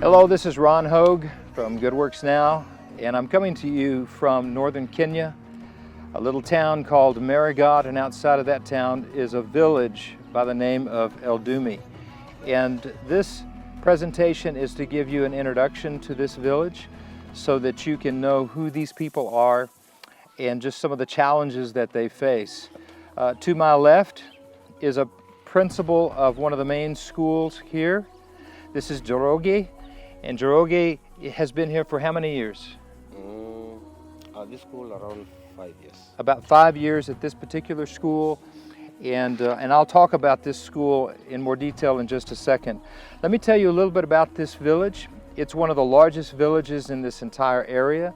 Hello, this is Ron Hogue from Good Works Now, and I'm coming to you from northern Kenya, a little town called Marigot, and outside of that town is a village by the name of Eldume. And this presentation is to give you an introduction to this village so that you can know who these people are and just some of the challenges that they face. To my left is a principal of one of the main schools here. This is Joroge. And Joroge has been here for how many years? This school around 5 years. About 5 years at this particular school. And I'll talk about this school in more detail in just a second. Let me tell you a little bit about this village. It's one of the largest villages in this entire area.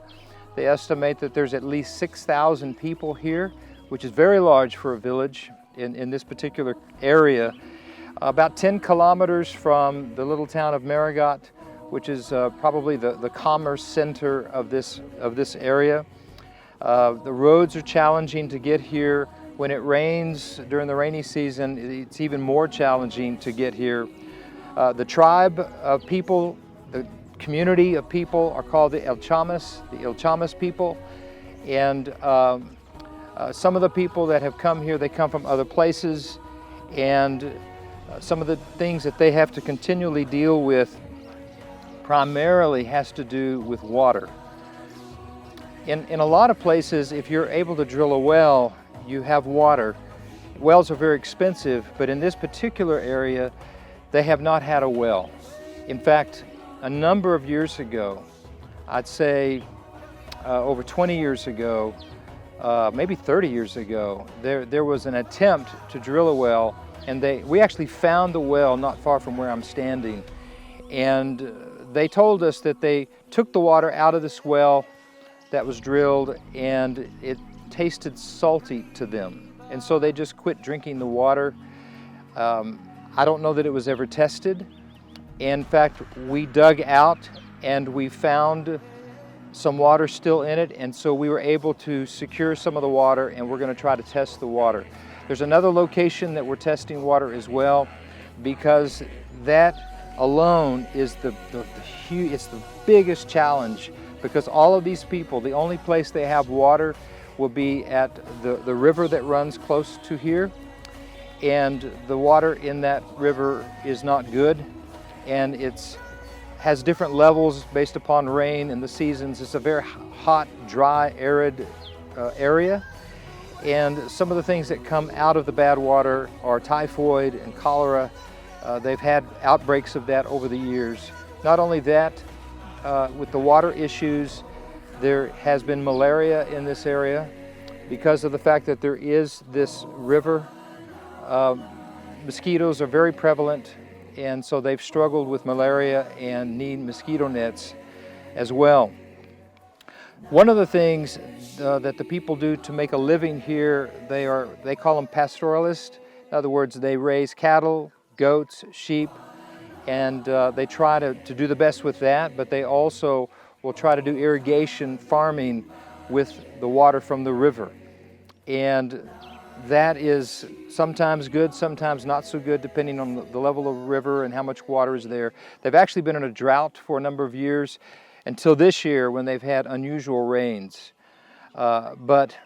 They estimate that there's at least 6,000 people here, which is very large for a village in this particular area. About 10 kilometers from the little town of Marigot, which is probably the commerce center of this area. The roads are challenging to get here. When it rains during the rainy season, it's even more challenging to get here. The tribe of people, the community of people are called the Ilchamas people. And some of the people that have come here, they come from other places. And some of the things that they have to continually deal with primarily has to do with water. In a lot of places, if you're able to drill a well, you have water. Wells are very expensive, but in this particular area, they have not had a well. In fact, a number of years ago, I'd say over 20 years ago, maybe 30 years ago, there was an attempt to drill a well, and we actually found the well not far from where I'm standing. And they told us that they took the water out of this well that was drilled and it tasted salty to them. And so they just quit drinking the water. I don't know that it was ever tested. In fact, we dug out and we found some water still in it, and so we were able to secure some of the water, and we're going to try to test the water. There's another location that we're testing water as well, because that alone is it's the biggest challenge, because all of these people, the only place they have water will be at the river that runs close to here, and the water in that river is not good, and it has different levels based upon rain and the seasons. It's a very hot, dry, arid area, and some of the things that come out of the bad water are typhoid and cholera. They've had outbreaks of that over the years. Not only that, with the water issues, there has been malaria in this area because of the fact that there is this river. Mosquitoes are very prevalent, and so they've struggled with malaria and need mosquito nets as well. One of the things that the people do to make a living here, they call them pastoralists. In other words, they raise cattle, goats, sheep, and they try to do the best with that, but they also will try to do irrigation farming with the water from the river. And that is sometimes good, sometimes not so good, depending on the level of the river and how much water is there. They've actually been in a drought for a number of years until this year when they've had unusual rains. But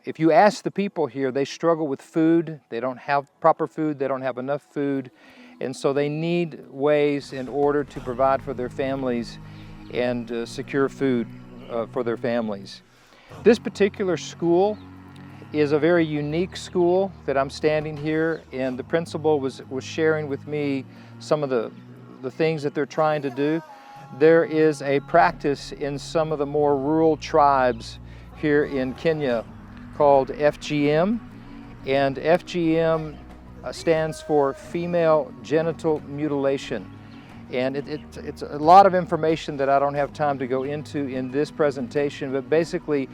if you ask the people here, they struggle with food. They don't have proper food. They don't have enough food. And so they need ways in order to provide for their families and secure food for their families. This particular school is a very unique school that I'm standing here, and the principal was sharing with me some of the things that they're trying to do. There is a practice in some of the more rural tribes here in Kenya called FGM, and FGM stands for female genital mutilation. And it's a lot of information that I don't have time to go into in this presentation, but basically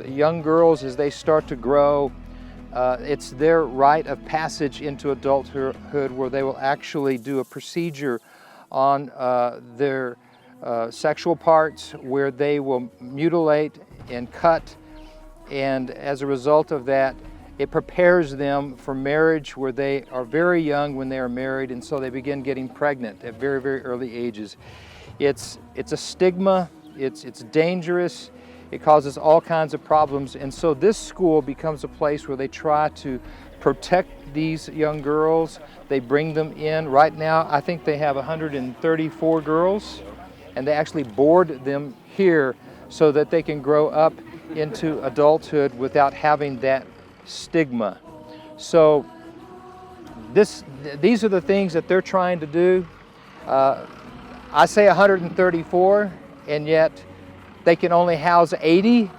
young girls, as they start to grow, it's their rite of passage into adulthood where they will actually do a procedure on their sexual parts where they will mutilate and cut and as a result of that, it prepares them for marriage where they are very young when they are married, and so they begin getting pregnant at very, very early ages. It's a stigma, it's dangerous, it causes all kinds of problems, and so this school becomes a place where they try to protect these young girls. They bring them in. Right now, I think they have 134 girls, and they actually board them here so that they can grow up into adulthood without having that stigma. So these are the things that they're trying to do. I say 134, and yet they can only house 80,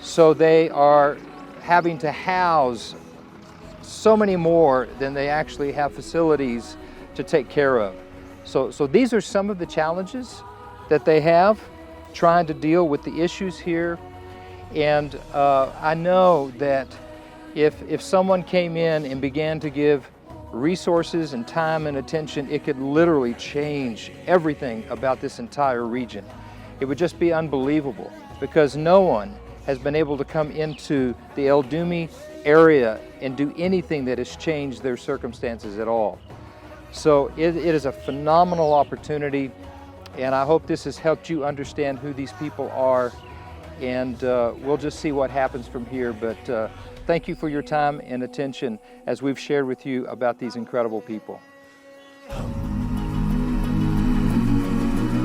so they are having to house so many more than they actually have facilities to take care of. So these are some of the challenges that they have trying to deal with the issues here. And I know that if someone came in and began to give resources and time and attention, it could literally change everything about this entire region. It would just be unbelievable, because no one has been able to come into the Eldume area and do anything that has changed their circumstances at all. So it is a phenomenal opportunity, and I hope this has helped you understand who these people are, and we'll just see what happens from here. But thank you for your time and attention as we've shared with you about these incredible people.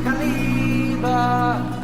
Kaliba.